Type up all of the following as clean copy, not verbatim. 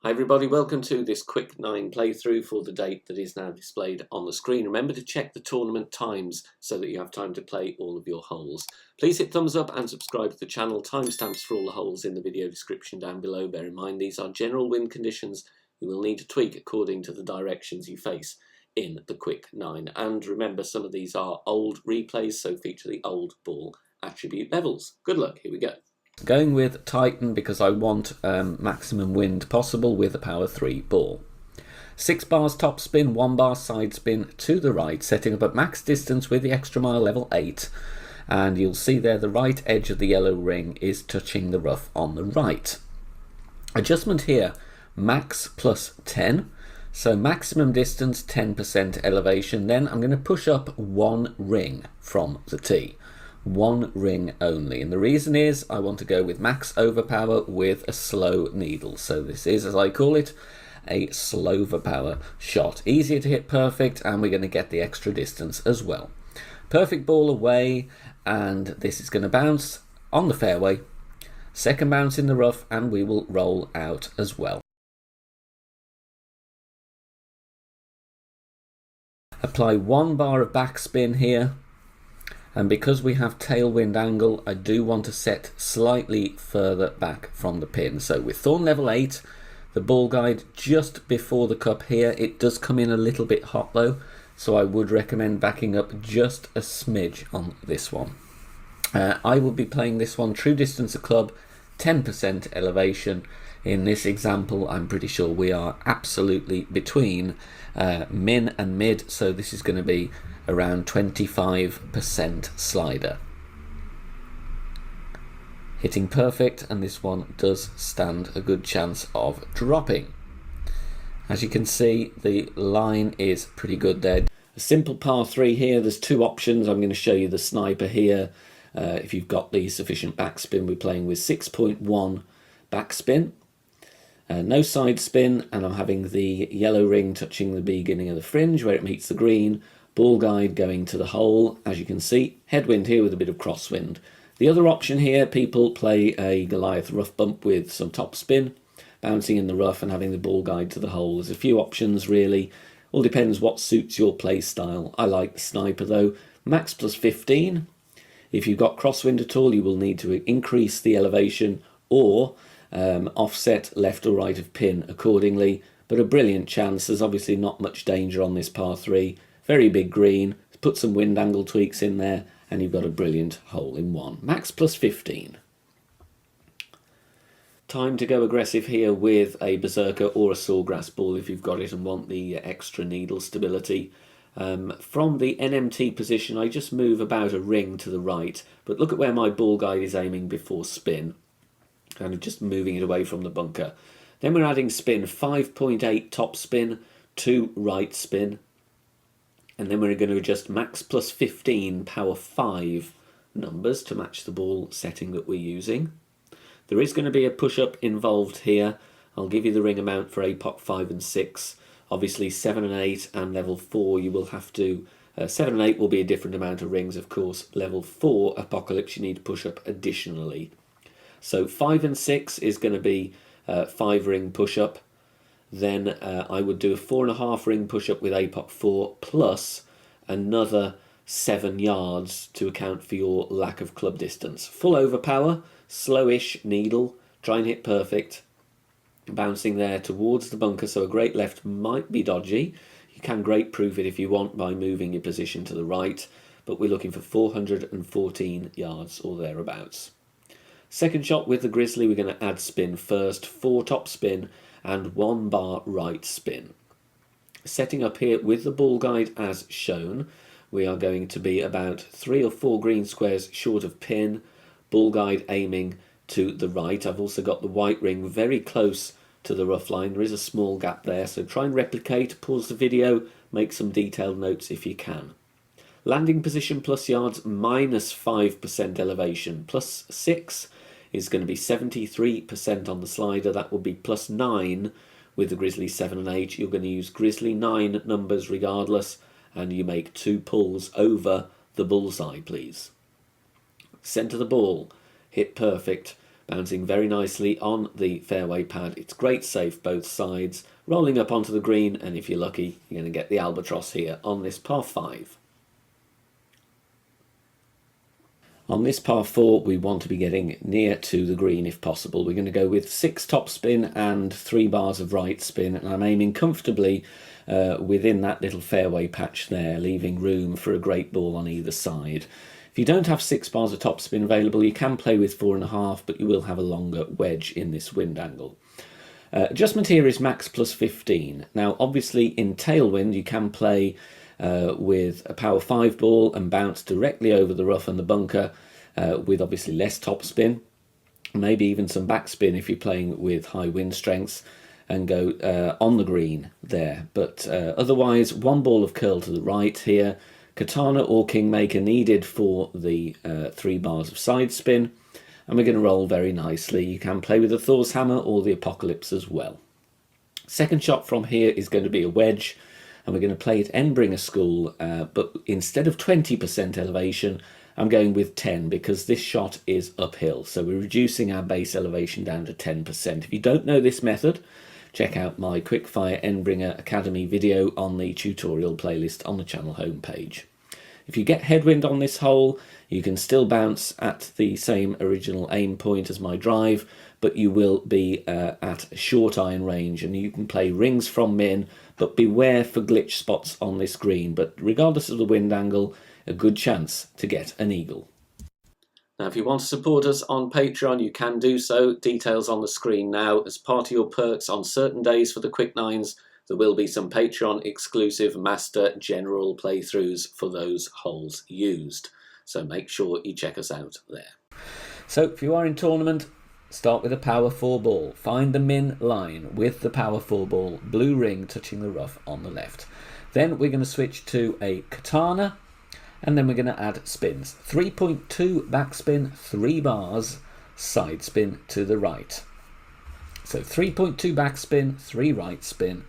Hi everybody, welcome to this quick 9 playthrough for the date that is now displayed on the screen. Remember to check the tournament times so that you have time to play all of your holes. Please hit thumbs up and subscribe to the channel. Timestamps for all the holes in the video description down below. Bear in mind these are general wind conditions you will need to tweak according to the directions you face in the quick 9. And remember, some of these are old replays, so feature the old ball attribute levels. Good luck, here we go. Going with Titan because I want maximum wind possible with a power 3 ball. 6 bars top spin, 1 bar side spin to the right, setting up at max distance with the extra mile level 8. And you'll see there the right edge of the yellow ring is touching the rough on the right. Adjustment here, max plus 10. So maximum distance, 10% elevation. Then I'm going to push up 1 ring from the tee. 1 ring only, and the reason is I want to go with max overpower with a slow needle. So this is, as I call it, a slow overpower shot. Easier to hit perfect, and we're going to get the extra distance as well. Perfect ball away, and this is going to bounce on the fairway. Second bounce in the rough, and we will roll out as well. Apply 1 bar of backspin here. And because we have tailwind angle, I do want to set slightly further back from the pin. So with thorn level 8, the ball guide just before the cup here, it does come in a little bit hot though, so I would recommend backing up just a smidge on this one. I will be playing this one true distance of club, 10% elevation. In this example, I'm pretty sure we are absolutely between min and mid, so this is going to be around 25% slider. Hitting perfect, and this one does stand a good chance of dropping. As you can see, the line is pretty good there. A simple par 3 here. There's 2 options. I'm going to show you the sniper here. If you've got the sufficient backspin, we're playing with 6.1 backspin. No side spin, and I'm having the yellow ring touching the beginning of the fringe where it meets the green. Ball guide going to the hole, as you can see. Headwind here with a bit of crosswind. The other option here, people play a Goliath rough bump with some top spin, bouncing in the rough and having the ball guide to the hole. There's a few options really. All depends what suits your play style. I like the sniper though. Max plus 15. If you've got crosswind at all, you will need to increase the elevation or offset left or right of pin accordingly. But a brilliant chance. There's obviously not much danger on this par 3. Very big green, put some wind angle tweaks in there, and you've got a brilliant hole in one. Max plus 15. Time to go aggressive here with a berserker or a sawgrass ball if you've got it and want the extra needle stability. From the NMT position, I just move about a ring to the right, but look at where my ball guide is aiming before spin. Kind of just moving it away from the bunker. Then we're adding spin, 5.8 top spin, 2 right spin. And then we're going to adjust max plus 15 power 5 numbers to match the ball setting that we're using. There is going to be a push-up involved here. I'll give you the ring amount for APOC 5 and 6. Obviously 7 and 8 and level 4 you will have to... 7 and 8 will be a different amount of rings, of course. Level 4 Apocalypse you need to push up additionally. So 5 and 6 is going to be 5 ring push-up. Then I would do a 4.5 ring push-up with APOC 4 plus another 7 yards to account for your lack of club distance. Full overpower, slowish needle, try and hit perfect. Bouncing there towards the bunker, so a great left might be dodgy. You can great proof it if you want by moving your position to the right, but we're looking for 414 yards or thereabouts. Second shot with the Grizzly, we're going to add spin first, 4 top spin and 1 bar right spin. Setting up here with the ball guide as shown, we are going to be about 3 or 4 green squares short of pin, ball guide aiming to the right. I've also got the white ring very close to the rough line. There is a small gap there, so try and replicate, pause the video, make some detailed notes if you can. Landing position plus yards minus 5% elevation, plus 6 is going to be 73% on the slider. That will be plus 9 with the Grizzly 7 and 8. You're going to use Grizzly 9 numbers regardless, and you make 2 pulls over the bullseye, please. Centre the ball, hit perfect, bouncing very nicely on the fairway pad. It's great safe both sides, rolling up onto the green, and if you're lucky, you're going to get the albatross here on this par 5. On this par 4, we want to be getting near to the green if possible. We're going to go with 6 topspin and 3 bars of right spin, and I'm aiming comfortably within that little fairway patch there, leaving room for a great ball on either side. If you don't have 6 bars of topspin available, you can play with 4.5, but you will have a longer wedge in this wind angle. Adjustment here is max plus 15. Now, obviously, in tailwind, you can play with a power 5 ball and bounce directly over the rough and the bunker with obviously less topspin, maybe even some backspin if you're playing with high wind strengths, and go on the green there. But otherwise, 1 ball of curl to the right here, katana or kingmaker needed for the 3 bars of side spin, and we're going to roll very nicely. You can play with the Thor's hammer or the Apocalypse as well. Second shot from here is going to be a wedge, and we're going to play it Endbringer School, but instead of 20% elevation, I'm going with 10 because this shot is uphill. So we're reducing our base elevation down to 10%. If you don't know this method, check out my Quickfire Endbringer Academy video on the tutorial playlist on the channel homepage. If you get headwind on this hole, you can still bounce at the same original aim point as my drive, but you will be at short iron range, and you can play rings from min, but beware for glitch spots on this green. But regardless of the wind angle, a good chance to get an eagle. Now, if you want to support us on Patreon, you can do so. Details on the screen now. As part of your perks on certain days for the Quick Nines, there will be some Patreon exclusive Master General playthroughs for those holes used. So make sure you check us out there. So if you are in tournament, start with a power 4 ball. Find the min line with the power 4 ball, blue ring touching the rough on the left. Then we're going to switch to a katana, and then we're going to add spins. 3.2 backspin, 3 bars, side spin to the right. So 3.2 backspin, 3 right spin.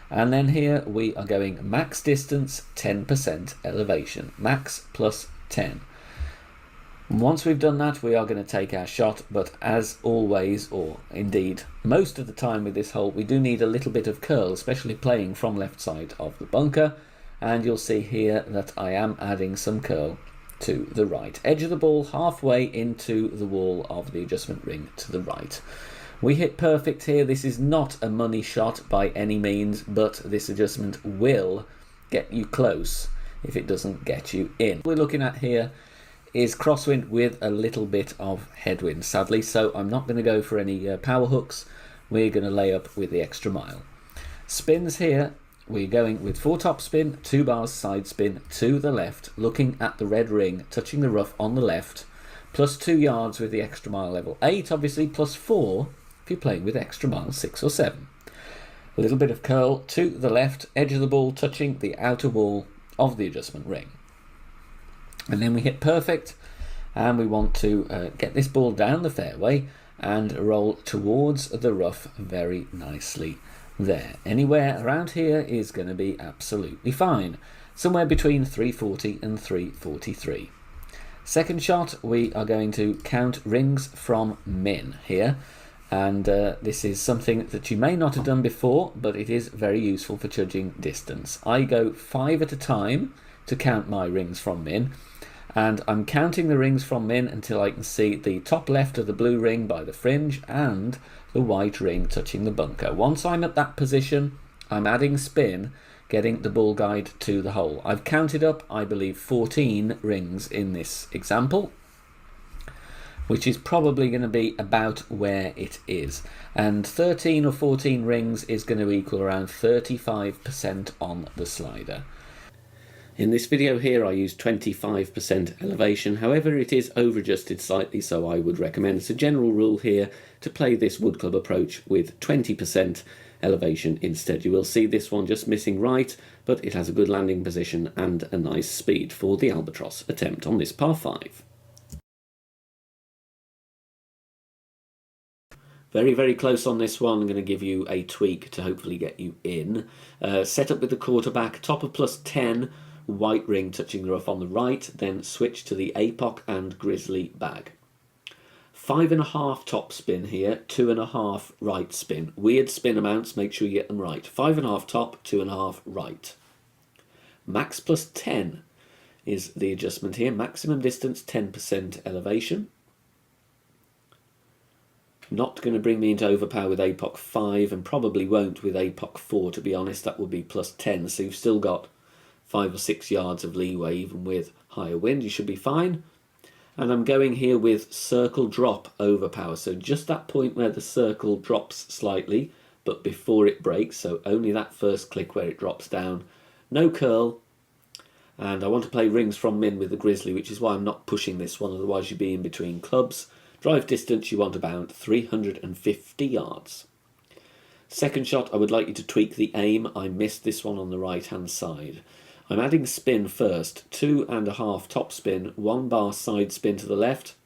And then here we are going max distance, 10% elevation. Max plus 10. And once we've done that, we are going to take our shot, but as always, or indeed most of the time with this hole, we do need a little bit of curl, especially playing from left side of the bunker. And you'll see here that I am adding some curl to the right. Edge of the ball halfway into the wall of the adjustment ring to the right. We hit perfect here. This is not a money shot by any means, but this adjustment will get you close if it doesn't get you in. What we're looking at here is crosswind with a little bit of headwind, sadly, so I'm not going to go for any power hooks. We're going to lay up with the extra mile. Spins here, we're going with 4 top spin, 2 bars side spin to the left, looking at the red ring, touching the rough on the left, plus 2 yards with the extra mile level 8, obviously, plus 4 if you're playing with extra mile 6 or 7. A little bit of curl to the left, edge of the ball touching the outer wall of the adjustment ring. And then we hit perfect, and we want to get this ball down the fairway and roll towards the rough very nicely there. Anywhere around here is going to be absolutely fine. Somewhere between 340 and 343. Second shot, we are going to count rings from min here. And this is something that you may not have done before, but it is very useful for judging distance. I go 5 at a time to count my rings from min, and I'm counting the rings from min until I can see the top left of the blue ring by the fringe and the white ring touching the bunker. Once I'm at that position, I'm adding spin, getting the ball guide to the hole. I've counted up, I believe, 14 rings in this example, which is probably going to be about where it is. And 13 or 14 rings is going to equal around 35% on the slider. In this video here, I use 25% elevation. However, it is over-adjusted slightly, so I would recommend, as a general rule here, to play this wood club approach with 20% elevation instead. You will see this one just missing right, but it has a good landing position and a nice speed for the albatross attempt on this par 5. Very, very close on this one. I'm going to give you a tweak to hopefully get you in. Set up with the quarterback, top of plus 10, white ring touching the rough on the right, then switch to the APOC and Grizzly bag. 5.5 top spin here, 2.5 right spin. Weird spin amounts, make sure you get them right. 5.5 top, 2.5 right. Max plus 10 is the adjustment here. Maximum distance, 10% elevation. Not going to bring me into overpower with APOC 5, and probably won't with APOC 4, to be honest. That would be plus 10, so you've still got 5 or 6 yards of leeway even with higher wind. You should be fine. And I'm going here with circle drop overpower, so just that point where the circle drops slightly but before it breaks, so only that first click where it drops down. No curl, and I want to play rings from min with the Grizzly, which is why I'm not pushing this one, otherwise you'd be in between clubs. Drive distance, you want about 350 yards. Second shot, I would like you to tweak the aim. I missed this one on the right hand side. I'm adding spin first, 2.5 top spin, 1 bar side spin to the left.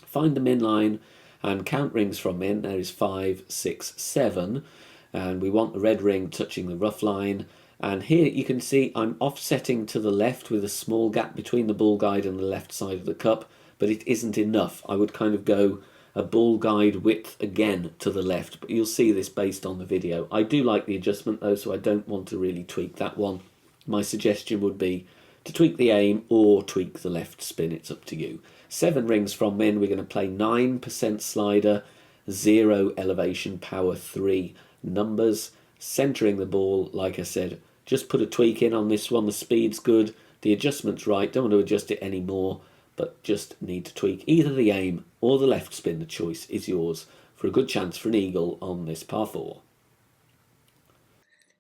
Find the min line and count rings from min. There is 5, 6, 7, and we want the red ring touching the rough line. And here you can see I'm offsetting to the left with a small gap between the ball guide and the left side of the cup, but it isn't enough. I would kind of go a ball guide width again to the left, but you'll see this based on the video. I do like the adjustment though, so I don't want to really tweak that one. My suggestion would be to tweak the aim or tweak the left spin. It's up to you. 7 rings from min. We're going to play 9% slider, 0 elevation, power 3 numbers. Centering the ball, like I said, just put a tweak in on this one. The speed's good, the adjustment's right. Don't want to adjust it anymore, but just need to tweak either the aim or the left spin. The choice is yours for a good chance for an eagle on this par 4.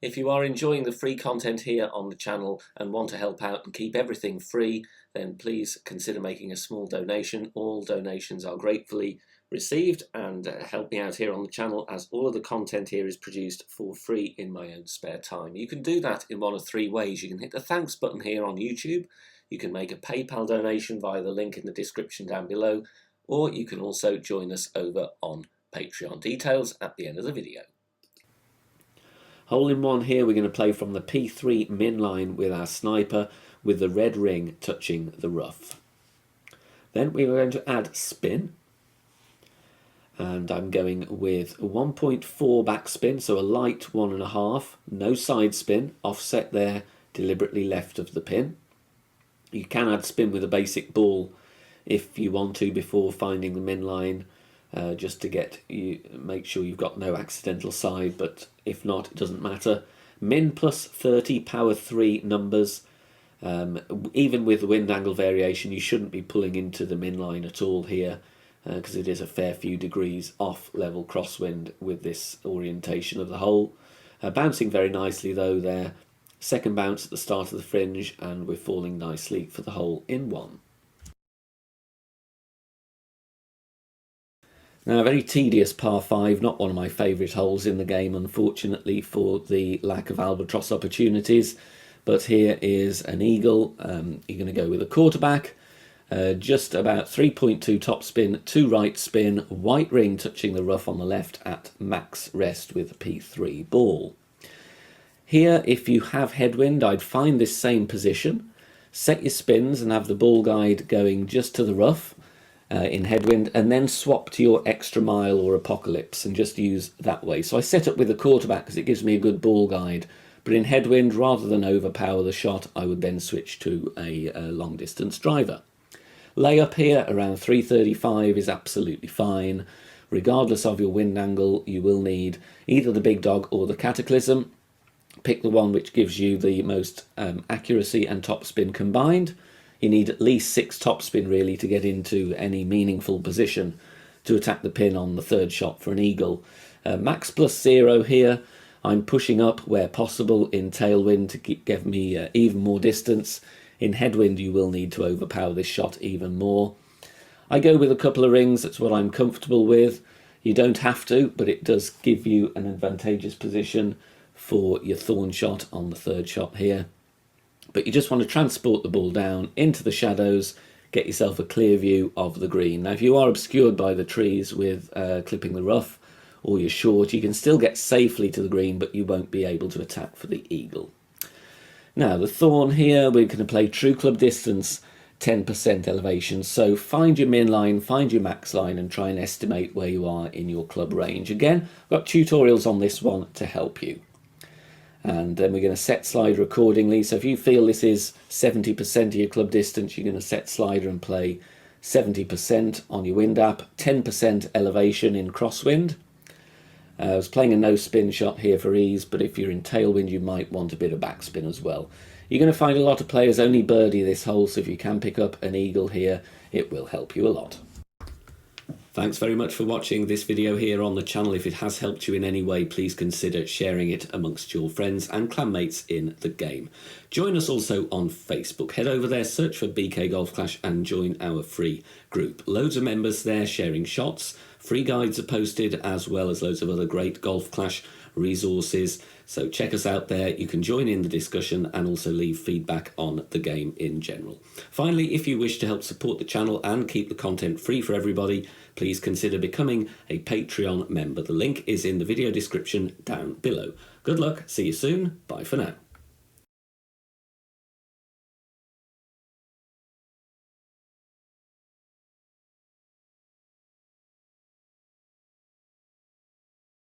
If you are enjoying the free content here on the channel and want to help out and keep everything free, then please consider making a small donation. All donations are gratefully received and help me out here on the channel, as all of the content here is produced for free in my own spare time. You can do that in one of 3 ways. You can hit the thanks button here on YouTube, you can make a PayPal donation via the link in the description down below, or you can also join us over on Patreon. Details at the end of the video. Hole in one here, we're going to play from the P3 min line with our sniper, with the red ring touching the rough. Then we're going to add spin, and I'm going with 1.4 backspin, so a light 1.5, no side spin, offset there, deliberately left of the pin. You can add spin with a basic ball if you want to before finding the min line, just to make sure you've got no accidental side, but if not, it doesn't matter. Min plus 30, power 3 numbers. Even with the wind angle variation, you shouldn't be pulling into the min line at all here, because it is a fair few degrees off level crosswind with this orientation of the hole. Bouncing very nicely though there. Second bounce at the start of the fringe, and we're falling nicely for the hole in one. Now, a very tedious par 5, not one of my favourite holes in the game, unfortunately, for the lack of albatross opportunities. But here is an eagle. You're going to go with a quarterback, just about 3.2 top spin, 2 right spin, white ring touching the rough on the left at max rest with a P3 ball. Here, if you have headwind, I'd find this same position, set your spins and have the ball guide going just to the rough in headwind, and then swap to your extra mile or apocalypse and just use that way. So I set up with a quarterback because it gives me a good ball guide, but in headwind, rather than overpower the shot, I would then switch to a long distance driver. Layup here around 335 is absolutely fine. Regardless of your wind angle, you will need either the big dog or the cataclysm. Pick the one which gives you the most accuracy and topspin combined. You need at least 6 topspin really to get into any meaningful position to attack the pin on the 3rd shot for an eagle. Max plus 0 here. I'm pushing up where possible in tailwind to give me even more distance. In headwind you will need to overpower this shot even more. I go with a couple of rings, that's what I'm comfortable with. You don't have to, but it does give you an advantageous position for your thorn shot on the 3rd shot here. But you just want to transport the ball down into the shadows, get yourself a clear view of the green. Now if you are obscured by the trees with clipping the rough, or you're short, you can still get safely to the green, but you won't be able to attack for the eagle. Now the thorn here, we're going to play true club distance 10% elevation. So find your min line, find your max line, and try and estimate where you are in your club range. Again, I've got tutorials on this one to help you. And then we're going to set slider accordingly. So if you feel this is 70% of your club distance, you're going to set slider and play 70% on your wind up, 10% elevation in crosswind. I was playing a no spin shot here for ease, but if you're in tailwind, you might want a bit of backspin as well. You're going to find a lot of players only birdie this hole, so if you can pick up an eagle here, it will help you a lot. Thanks very much for watching this video here on the channel. If it has helped you in any way, please consider sharing it amongst your friends and clanmates in the game. Join us also on Facebook. Head over there, search for BK Golf Clash and join our free group. Loads of members there sharing shots. Free guides are posted, as well as loads of other great Golf Clash resources. So check us out there. You can join in the discussion and also leave feedback on the game in general. Finally, if you wish to help support the channel and keep the content free for everybody, please consider becoming a Patreon member. The link is in the video description down below. Good luck, see you soon, bye for now.